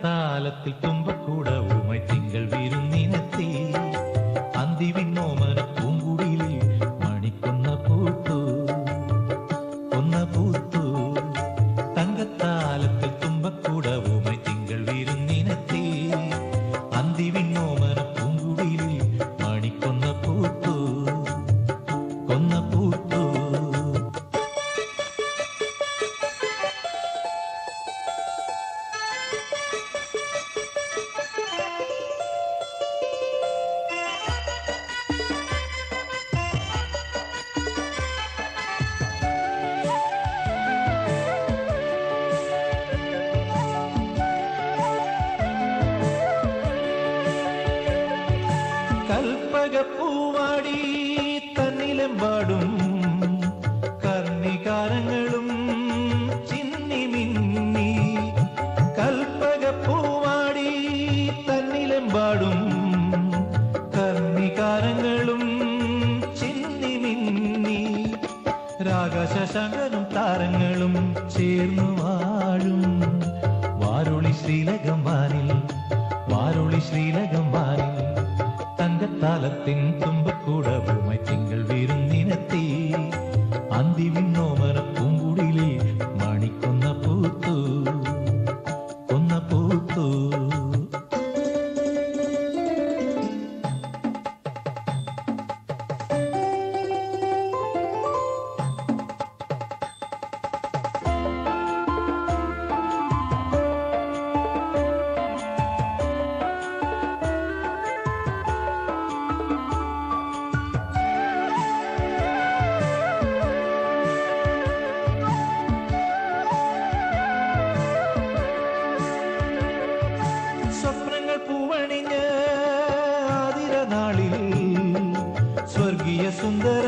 തങ്കത്താലത്തിൽ തുമ്പക്കൂടവുമായി തിങ്കൾ വിരുന്നിനെത്തി. അന്തിവിണ്ണോമന പൂങ്കുടിലിൽ മണിക്കൊന്ന പൂത്തു, കൊന്ന പൂത്തു. തങ്കത്താലത്തിൽ തുമ്പക്കൂടവുമായി തിങ്കൾ വിരുന്നിനെത്തി. അന്തിവിണ്ണോമന പൂങ്കുടിലിൽ മണിക്കൊന്ന പൂത്തു, കൊന്ന പൂത്തു. കൽപ്പകപ്പൂവാടി തന്നിലെമ്പാടും കർണികാരങ്ങളും ചിന്നി മിന്നി. കൽപ്പകപ്പൂവാടി തന്നിലെമ്പാടും കർണികാരങ്ങളും ചിന്നി മിന്നി. രാഗശശങ്കനും താരങ്ങളും ചേർന്നു വാഴും വാരുളി ശ്രീലകം വാനിൽ, വാരുളി ശ്രീലകം വാനിൽ. തങ്കത്താലത്തിൻ തുമ്പക്കൂടവുമായി തിങ്കൾ വിരുന്നിനെത്തി. അന്തിവിണ്ണോമന പൂങ്കുടിലിൽ മണിക്കൊന്ന പൂത്തു, കൊന്ന പൂത്തു. പൂവണിഞ്ഞ ആതിരനാളിൽ സ്വർഗീയ സുന്ദര